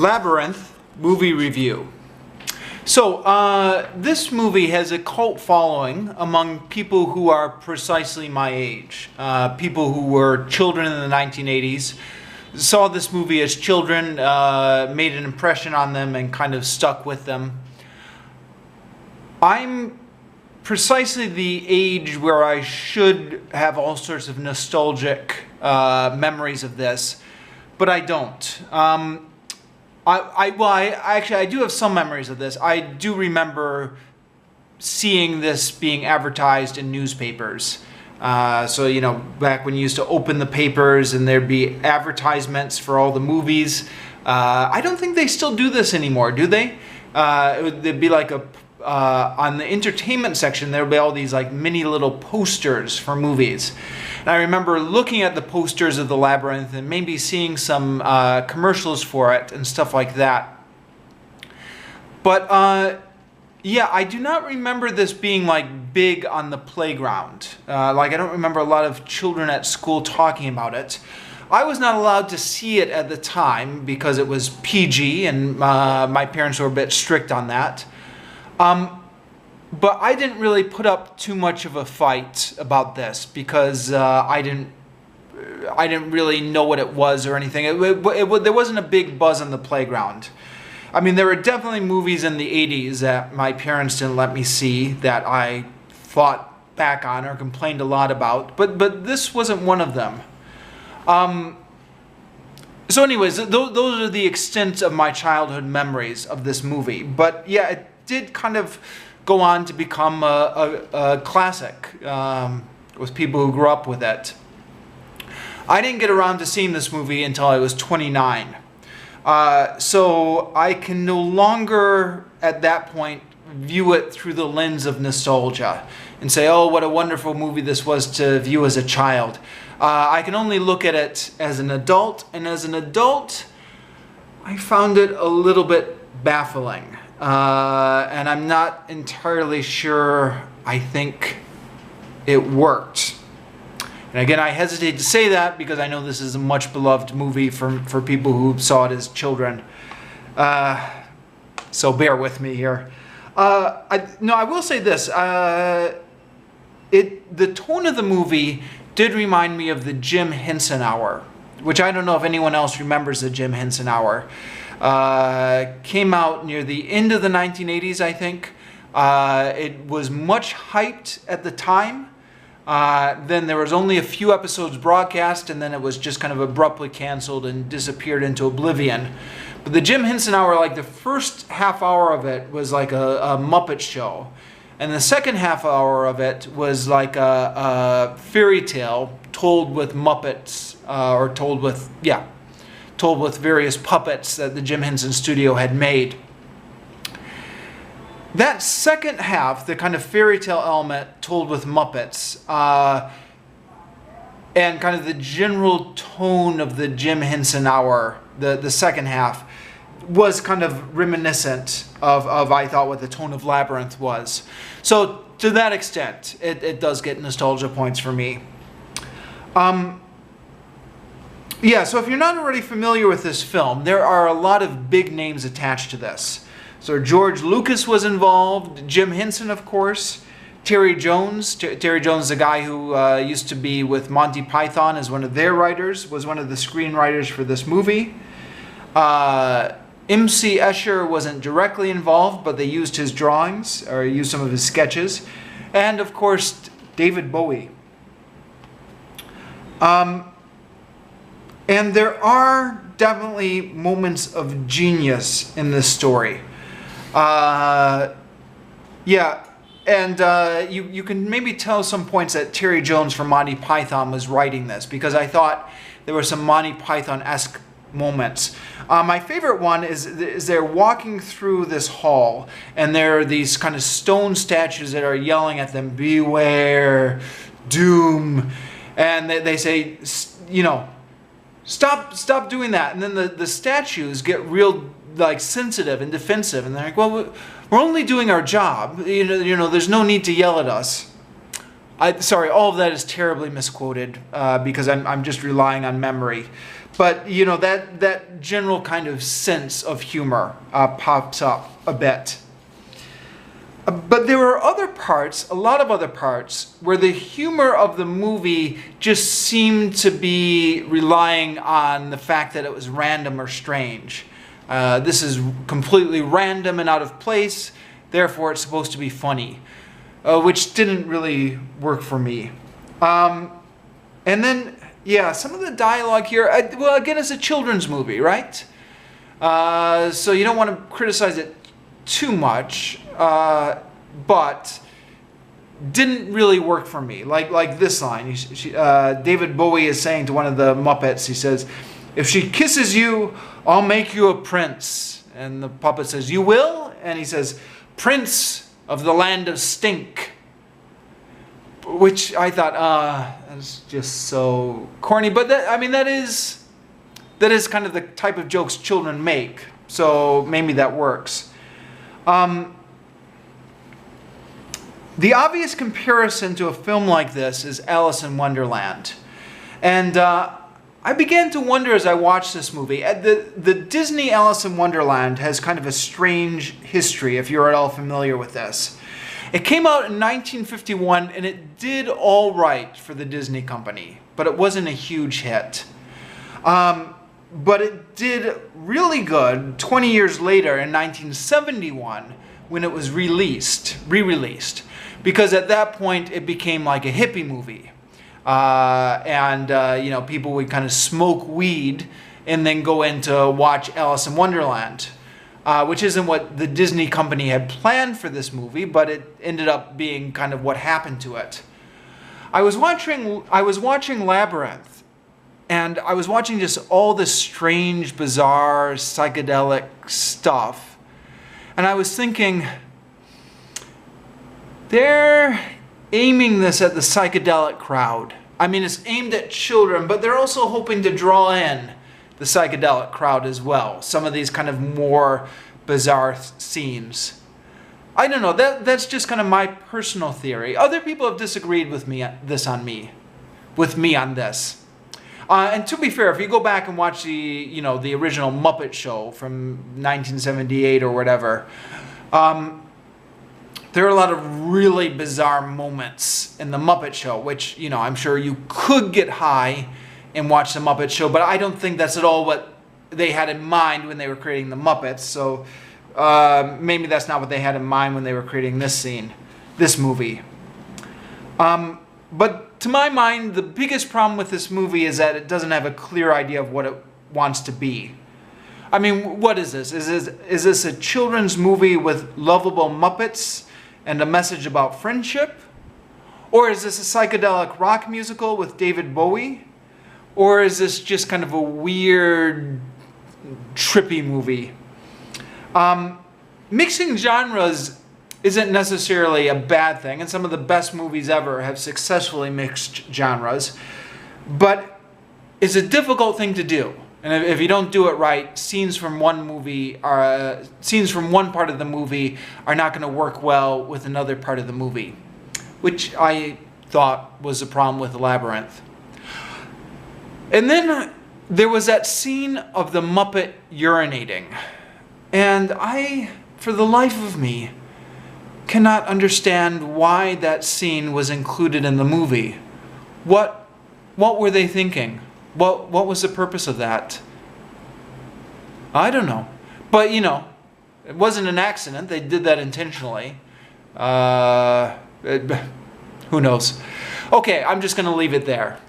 Labyrinth movie review. So, this movie has a cult following among people who are precisely my age. People who were children in the 1980s, saw this movie as children, made an impression on them and kind of stuck with them. I'm precisely the age where I should have all sorts of nostalgic memories of this, but I don't. I do have some memories of this. I do remember seeing this being advertised in newspapers. So, you know, back when you used to open the papers and there'd be advertisements for all the movies. I don't think they still do this anymore, do they? There'd be like on the entertainment section, there would be all these like mini little posters for movies. And I remember looking at the posters of The Labyrinth and maybe seeing some commercials for it and stuff like that. But yeah, I do not remember this being like big on the playground. Like I don't remember a lot of children at school talking about it. I was not allowed to see it at the time because it was PG and my parents were a bit strict on that. But I didn't really put up too much of a fight about this because I didn't really know what it was or anything. There wasn't a big buzz on the playground. I mean, there were definitely movies in the 80s that my parents didn't let me see that I fought back on or complained a lot about, but this wasn't one of them. So anyways, those are the extent of my childhood memories of this movie. But yeah, it did kind of go on to become a classic with people who grew up with it. I didn't get around to seeing this movie until I was 29. So I can no longer, at that point, view it through the lens of nostalgia and say, oh, what a wonderful movie this was to view as a child. I can only look at it as an adult, and as an adult, I found it a little bit baffling. And I'm not entirely sure I think it worked. And again, I hesitate to say that because I know this is a much beloved movie for people who saw it as children. So bear with me here. I will say this. The tone of the movie did remind me of the Jim Henson Hour, which I don't know if anyone else remembers the Jim Henson Hour. Came out near the end of the 1980s, I think. It was much hyped at the time. Then there was only a few episodes broadcast, and then it was just kind of abruptly canceled and disappeared into oblivion. But the Jim Henson Hour, like the first half hour of it was like a Muppet show. And the second half hour of it was like a fairy tale told with Muppets, or told with various puppets that the Jim Henson studio had made. That second half, the kind of fairy tale element told with Muppets, and kind of the general tone of the Jim Henson Hour, the second half, was kind of reminiscent of I thought, what the tone of Labyrinth was. So to that extent, it does get nostalgia points for me. Yeah, so if you're not already familiar with this film, there are a lot of big names attached to this. So George Lucas was involved, Jim Henson, of course, Terry Jones. Terry Jones, the guy who used to be with Monty Python as one of their writers, was one of the screenwriters for this movie. M.C. Escher wasn't directly involved, but they used his drawings, or used some of his sketches. And, of course, David Bowie. And there are definitely moments of genius in this story. Yeah, and you can maybe tell some points that Terry Jones from Monty Python was writing this, because I thought there were some Monty Python-esque moments. My favorite one is they're walking through this hall, and there are these kind of stone statues that are yelling at them, "Beware, doom," and they say, you know, stop doing that. And then the statues get real like sensitive and defensive, and they're like, well, we're only doing our job. You know, there's no need to yell at us. Sorry, all of that is terribly misquoted because I'm just relying on memory. But, you know, that general kind of sense of humor pops up a bit. But there were other parts, a lot of other parts, where the humor of the movie just seemed to be relying on the fact that it was random or strange. This is completely random and out of place, therefore it's supposed to be funny, which didn't really work for me. And then, yeah, some of the dialogue here, well, again, it's a children's movie, right? So you don't want to criticize it too much, but didn't really work for me. Like this line, David Bowie is saying to one of the Muppets, he says, "If she kisses you, I'll make you a prince." And the puppet says, "You will?" And he says, "Prince of the land of stink." Which I thought, that's just so corny. But that is kind of the type of jokes children make. So maybe that works. The obvious comparison to a film like this is Alice in Wonderland. And I began to wonder as I watched this movie. The Disney Alice in Wonderland has kind of a strange history, if you're at all familiar with this. It came out in 1951, and it did all right for the Disney company, but it wasn't a huge hit. But it did really good 20 years later in 1971 when it was re-released. Because at that point, it became like a hippie movie. You know, people would kind of smoke weed and then go in to watch Alice in Wonderland. Which isn't what the Disney company had planned for this movie, but it ended up being kind of what happened to it. I was watching Labyrinth, and I was watching just all this strange, bizarre, psychedelic stuff. And I was thinking, they're aiming this at the psychedelic crowd. I mean, it's aimed at children, but they're also hoping to draw in the psychedelic crowd as well. Some of these kind of more bizarre scenes. I don't know, that's just kind of my personal theory. Other people have disagreed with me on this. And to be fair, if you go back and watch the original Muppet Show from 1978 or whatever, there are a lot of really bizarre moments in the Muppet Show, which, you know, I'm sure you could get high and watch the Muppet Show, but I don't think that's at all what they had in mind when they were creating the Muppets. So maybe that's not what they had in mind when they were creating this movie. But to my mind, the biggest problem with this movie is that it doesn't have a clear idea of what it wants to be. I mean, what is this? Is this a children's movie with lovable Muppets and a message about friendship? Or is this a psychedelic rock musical with David Bowie? Or is this just kind of a weird, trippy movie? Mixing genres isn't necessarily a bad thing, and some of the best movies ever have successfully mixed genres, but it's a difficult thing to do. And if you don't do it right, scenes from one part of the movie are not going to work well with another part of the movie, which I thought was a problem with Labyrinth. And then there was that scene of the Muppet urinating. And I, for the life of me, cannot understand why that scene was included in the movie. What were they thinking? What was the purpose of that? I don't know. But, you know, it wasn't an accident. They did that intentionally. Who knows? Okay, I'm just going to leave it there.